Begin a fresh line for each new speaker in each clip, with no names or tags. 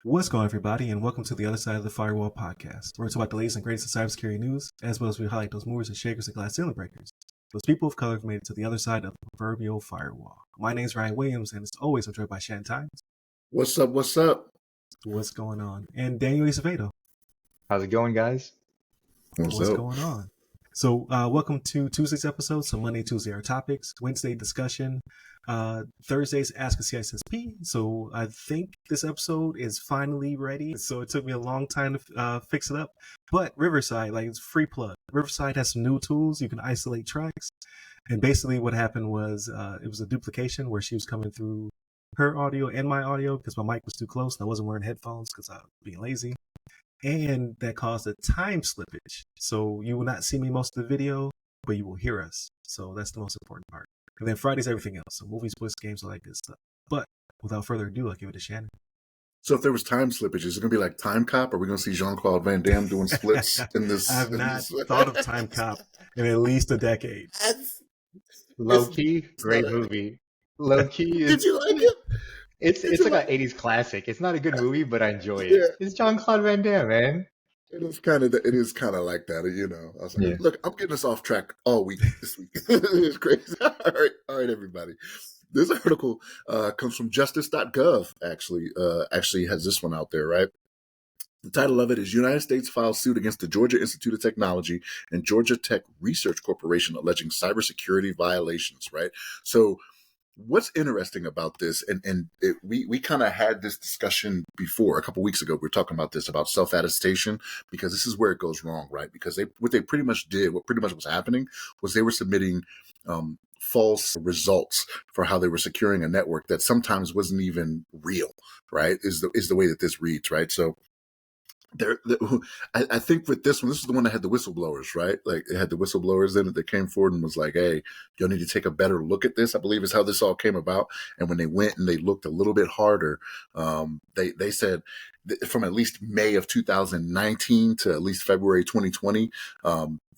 What's going on, everybody, and welcome to the Other Side of the Firewall podcast, where we talk about the latest and greatest in cybersecurity news, as well as we highlight those movers and shakers and glass ceiling breakers, those people of color who've made it to the other side of the proverbial firewall. My name is Ryan Williams, and as always, I'm joined by Shannon Tynes.
What's up? What's up?
What's going on? And Daniel Acevedo.
How's it going, guys?
What's going on? So, welcome to Tuesday's episode. So, Monday, Tuesday are topics. Wednesday, discussion. Thursday's Ask a CISSP. So, I think this episode is finally ready. So, it took me a long time to fix it up. But Riverside, like, it's free plug. Riverside has some new tools. You can isolate tracks. And basically, what happened was it was a duplication where she was coming through her audio and my audio because my mic was too close and I wasn't wearing headphones because I was being lazy. And that caused a time slippage. So you will not see me most of the video, but you will hear us. So that's the most important part. And then Friday's everything else. So movies, books, games, all that good stuff. But without further ado, I'll give it to Shannon.
So if there was time slippage, is it going to be like Time Cop? Are we going to see Jean-Claude Van Damme doing splits in this?
I have not thought of Time Cop in at least a decade.
Low-key, great movie. Low-key.
Did you like it?
It's like an 80s classic. It's not a good movie, but I enjoy it. Yeah. It's Jean-Claude Van Damme, man.
It is kind of like that, you know. I was like, Look, I'm getting us off track all week this week. It's crazy. All right, everybody. This article comes from justice.gov, actually has this one out there, right? The title of it is United States files suit against the Georgia Institute of Technology and Georgia Tech Research Corporation alleging cybersecurity violations, right? So what's interesting about this, we kind of had this discussion before a couple weeks ago. We were talking about this, about self-attestation, because this is where it goes wrong, right? Because what pretty much was happening was they were submitting false results for how they were securing a network that sometimes wasn't even real, right? Is the way that this reads, right? So I think with this one, this is the one that had the whistleblowers, right? Like it had the whistleblowers in it that came forward and was like, hey, y'all need to take a better look at this, I believe is how this all came about. And when they went and they looked a little bit harder, they said from at least May of 2019 to at least February 2020,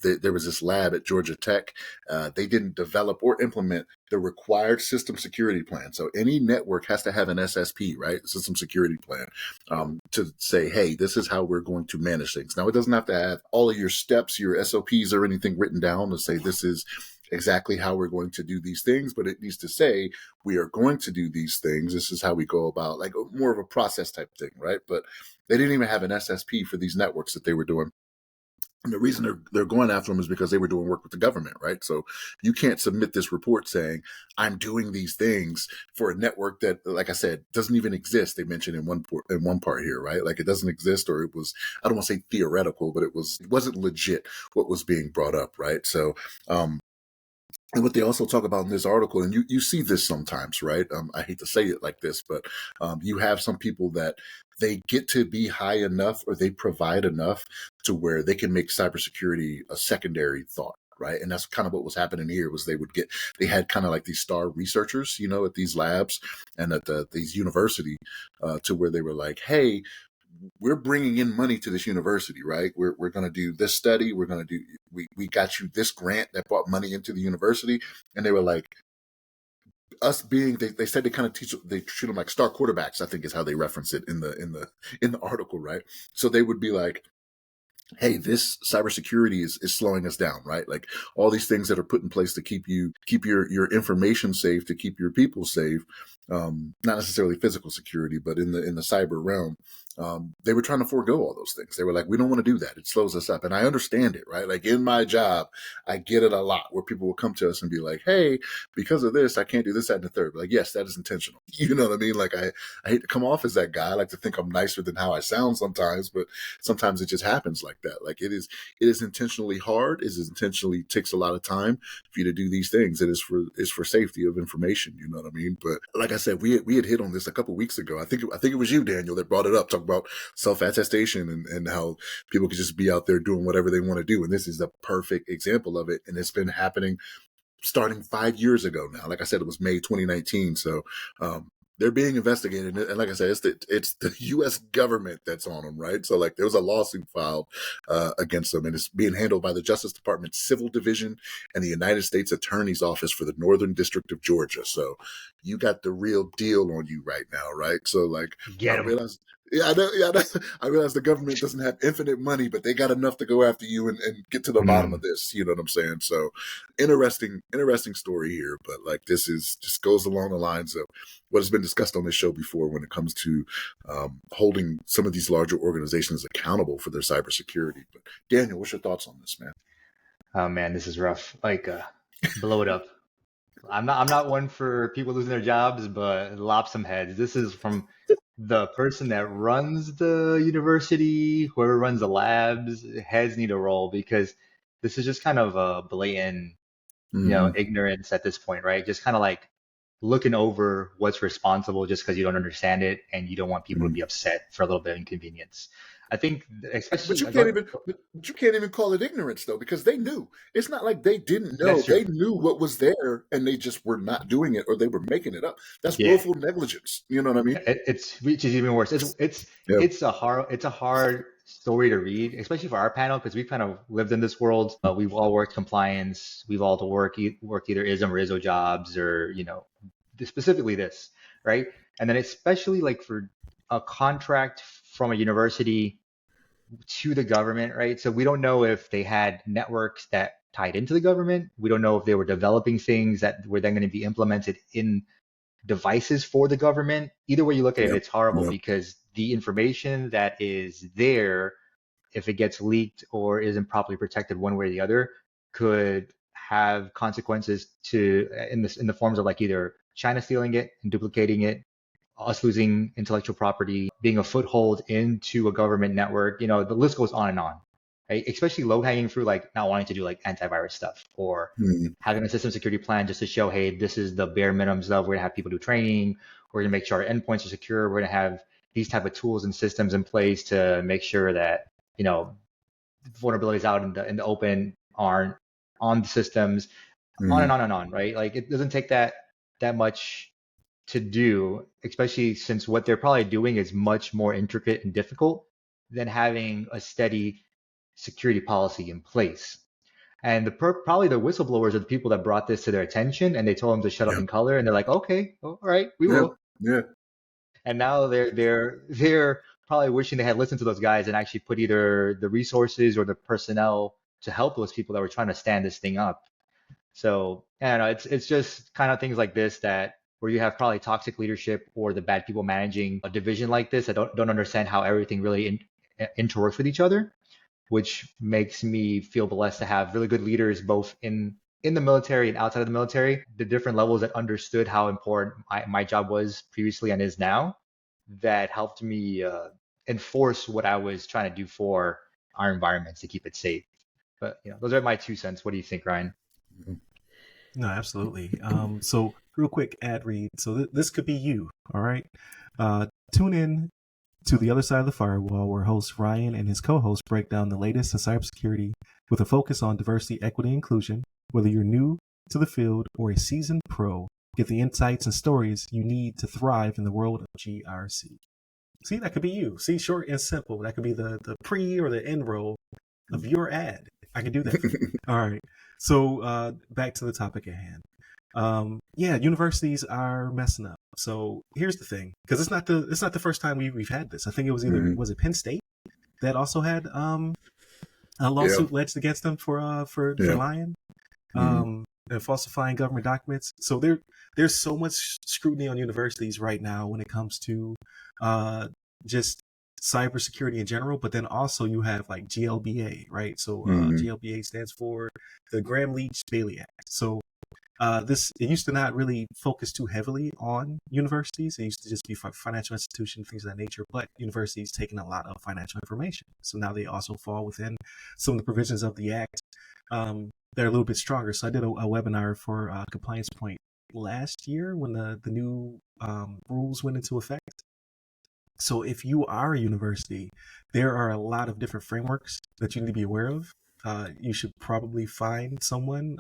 there was this lab at Georgia Tech. They didn't develop or implement the required system security plan. So any network has to have an SSP, right? System security plan, to say, hey, this is how we're going to manage things. Now, it doesn't have to have all of your steps, your SOPs or anything written down to say this is exactly how we're going to do these things, but it needs to say we are going to do these things. This is how we go about, like more of a process type thing, right? But they didn't even have an SSP for these networks that they were doing. And the reason they're going after them is because they were doing work with the government, right? So you can't submit this report saying, I'm doing these things for a network that, like I said, doesn't even exist. They mentioned in one part here, right? Like it doesn't exist, or it was, I don't want to say theoretical, but it wasn't legit what was being brought up, right? So, and what they also talk about in this article, and you see this sometimes, right? I hate to say it like this, but you have some people that they get to be high enough or they provide enough to where they can make cybersecurity a secondary thought, right? And that's kind of what was happening here was they had kind of like these star researchers, you know, at these labs and at these university to where they were like, hey, we're bringing in money to this university, right? We're going to do this study. We're going to do, we got you this grant that brought money into the university. And they were like, us being, they said they kind of treat them like star quarterbacks, I think is how they reference it in the article, right? So they would be like, hey, this cybersecurity is slowing us down, right? Like all these things that are put in place to keep your information safe, to keep your people safe, not necessarily physical security, but in the cyber realm. They were trying to forego all those things. They were like, we don't want to do that. It slows us up. And I understand it, right? Like in my job, I get it a lot where people will come to us and be like, hey, because of this, I can't do this, that, and the third. But like, yes, that is intentional. You know what I mean? Like I hate to come off as that guy. I like to think I'm nicer than how I sound sometimes, but sometimes it just happens like that. Like it is intentionally hard. It is intentionally takes a lot of time for you to do these things. It is for safety of information. You know what I mean? But like I said, we had hit on this a couple weeks ago. I think it was you, Daniel, that brought it up. Talk about self-attestation and how people could just be out there doing whatever they want to do. And this is the perfect example of it. And it's been happening starting 5 years ago now. Like I said, it was May 2019. So they're being investigated, and like I said, it's the U.S. government that's on them, right? So like there was a lawsuit filed against them, and it's being handled by the Justice Department Civil Division and the United States Attorney's Office for the Northern District of Georgia. So you got the real deal on you right now, right? So like
Get
I
'em.
realized. Yeah, I realize the government doesn't have infinite money, but they got enough to go after you and get to the bottom of this. You know what I'm saying? So interesting story here. But like this is just goes along the lines of what has been discussed on this show before when it comes to holding some of these larger organizations accountable for their cybersecurity. But Daniel, what's your thoughts on this, man?
Oh man, this is rough. Like, blow it up. I'm not one for people losing their jobs, but lop some heads. This is from the person that runs the university, whoever runs the labs. Heads need to roll because this is just kind of a blatant,
Mm-hmm.
ignorance at this point, right? Just kind of like looking over what's responsible just because you don't understand it and you don't want people to
Mm-hmm.
be upset for a little bit of inconvenience. I think,
But
especially,
you can't even but you can't even call it ignorance though, because they knew. It's not like they didn't know.
that's true.
They knew what was there and they just were not doing it or they were making it up. That's
Yeah.
willful negligence. You know what I mean?
It's which is even worse.
Yeah.
It's a hard story to read, especially for our panel because we've kind of lived in this world. We've all worked compliance. We've all worked either ISM or ISO jobs or specifically this, right? And then especially like for a contract from a university to the government, right? So we don't know if they had networks that tied into the government. We don't know if they were developing things that were then going to be implemented in devices for the government. Either way you look at it,
Yep.
it's horrible
Yep.
because the information that is there, if it gets leaked or isn't properly protected one way or the other, could have consequences in the forms of like either China stealing it and duplicating it, us losing intellectual property, being a foothold into a government network. The list goes on and on, right? Especially low hanging fruit, like not wanting to do like antivirus stuff or
Mm-hmm.
having a system security plan just to show, hey, this is the bare minimum stuff. We're gonna have people do training. We're gonna make sure our endpoints are secure. We're gonna have these type of tools and systems in place to make sure that vulnerabilities out in the open aren't on the systems, on
Mm-hmm.
and on and on, right? Like it doesn't take that much to do, especially since what they're probably doing is much more intricate and difficult than having a steady security policy in place. And probably the whistleblowers are the people that brought this to their attention, and they told them to shut up
Yep.
in color, and they're like, okay, all right, we
Yeah.
will.
Yeah.
And now they're probably wishing they had listened to those guys and actually put either the resources or the personnel to help those people that were trying to stand this thing up. So I don't know, it's just kind of things like this that where you have probably toxic leadership or the bad people managing a division like this that don't understand how everything really interworks with each other, which makes me feel blessed to have really good leaders both in the military and outside of the military, the different levels that understood how important my job was previously and is now, that helped me enforce what I was trying to do for our environments to keep it safe. But those are my 2 cents. What do you think, Ryan?
No, absolutely. So real quick ad read. So this could be you. All right. Tune in to The Other Side of the Firewall, where host Ryan and his co-host break down the latest in cybersecurity with a focus on diversity, equity, and inclusion. Whether you're new to the field or a seasoned pro, get the insights and stories you need to thrive in the world of GRC. See, that could be you. See, short and simple. That could be the pre or the end roll of your ad. I can do that for you. All right. So back to the topic at hand. Yeah, universities are messing up. So here's the thing, because it's not the first time we've had this. I think it was either was it Penn State that also had a lawsuit alleged against them for lying, and falsifying government documents. So there's so much scrutiny on universities right now when it comes to just cybersecurity in general, but then also you have like GLBA, right? So GLBA stands for the Graham-Leach-Bailey Act. So it used to not really focus too heavily on universities. It used to just be for financial institutions, things of that nature, but universities taking a lot of financial information. So now they also fall within some of the provisions of the act. They're a little bit stronger. So I did a webinar for Compliance Point last year when the new rules went into effect. So if you are a university, there are a lot of different frameworks that you need to be aware of. You should probably find someone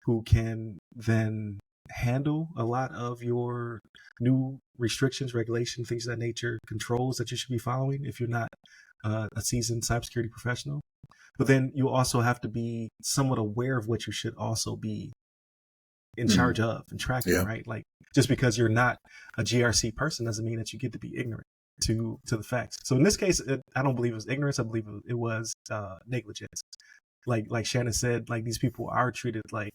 who can then handle a lot of your new restrictions, regulations, things of that nature, controls that you should be following if you're not a seasoned cybersecurity professional. But then you also have to be somewhat aware of what you should also be in charge of and tracking, right? Like, just because you're not a GRC person doesn't mean that you get to be ignorant to the facts. So in this case, I don't believe it was ignorance. I believe it was negligence. Like Shannon said, like, these people are treated like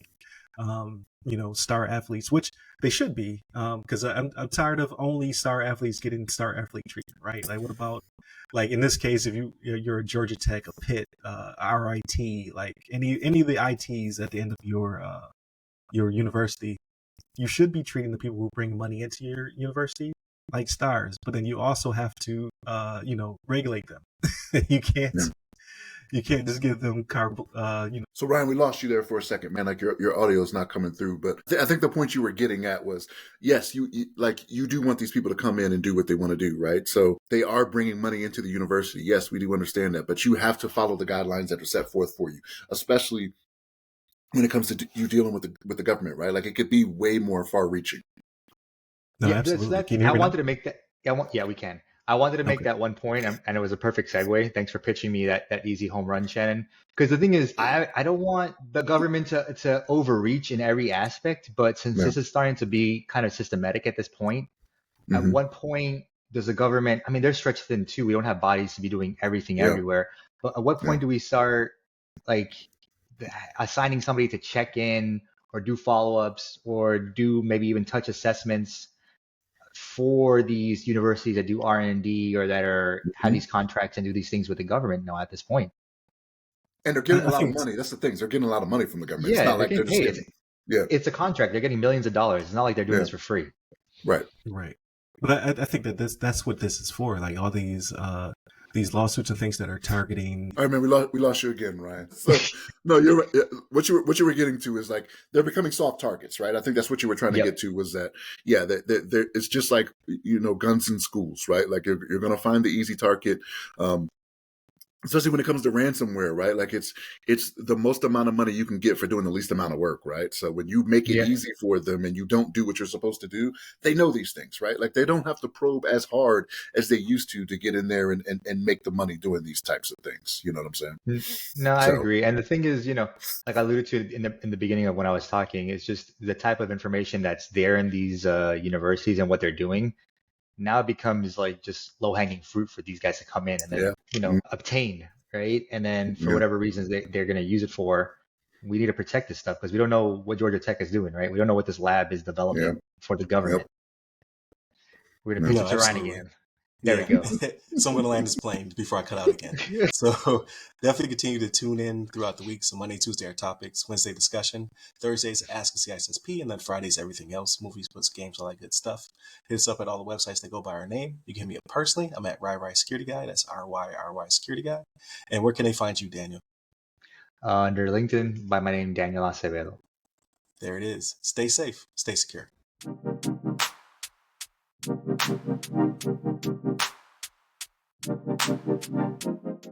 star athletes, which they should be, because I'm tired of only star athletes getting star athlete treatment, right? Like, what about, like, in this case, if you're a Georgia Tech, a Pitt, RIT, like any of the ITs at the end of your university, you should be treating the people who bring money into your university like stars. But then you also have to regulate them. You can't just give them
So Ryan, we lost you there for a second, man. Like, your audio is not coming through, but I think the point you were getting at was, yes, you do want these people to come in and do what they want to do, right? So they are bringing money into the university. Yes, we do understand that, but you have to follow the guidelines that are set forth for you, especially when it comes to you dealing with the government, right? Like, it could be way more far-reaching.
No, absolutely. Can you hear me
wanted to make that. Yeah, we can. I wanted to make that one point, and it was a perfect segue. Thanks for pitching me that easy home run, Shannon. Because the thing is, I don't want the government to overreach in every aspect, but since this is starting to be kind of systematic at this point, at what point does the government, I mean, they're stretched thin too. We don't have bodies to be doing everything everywhere. But at what point do we start, like, assigning somebody to check in or do follow-ups or do maybe even touch assessments for these universities that do R&D or that have these contracts and do these things with the government now at this point?
And they're getting a lot of money. That's the thing. They're getting a lot of money from the government.
Yeah,
it's not like they're just getting,
it's a contract. They're getting millions of dollars. It's not like they're doing this for free.
Right.
But I think that that's what this is for. Like, all these lawsuits and things that are targeting.
All right, man, we lost you again, Ryan. So no, you're right. What you were getting to is, like, they're becoming soft targets, right? I think that's what you were trying to get to, was that it's just like, guns in schools, right? Like, you're going to find the easy target. Especially when it comes to ransomware, right? Like, it's the most amount of money you can get for doing the least amount of work, right? So when you make it easy for them and you don't do what you're supposed to do, they know these things, right? Like, they don't have to probe as hard as they used to get in there and make the money doing these types of things. You know what I'm saying?
No, I agree. And the thing is, like I alluded to in the beginning of when I was talking, it's just the type of information that's there in these universities and what they're doing. Now it becomes like just low-hanging fruit for these guys to come in and then, obtain, right? And then for whatever reasons they're going to use it for, we need to protect this stuff because we don't know what Georgia Tech is doing, right? We don't know what this lab is developing for the government. We're going to pitch it to Ryan again. There we go.
So I'm going to land this plane before I cut out again. So definitely continue to tune in throughout the week. So Monday, Tuesday are topics, Wednesday discussion, Thursdays Ask a CISSP, and then Fridays everything else, movies, books, games, all that good stuff. Hit us up at all the websites that go by our name. You can hit me up personally. I'm at RyRy Security Guy. That's RYRY Security Guy. And where can they find you, Daniel?
Under LinkedIn by my name, Daniel Acevedo.
There it is. Stay safe. Stay secure.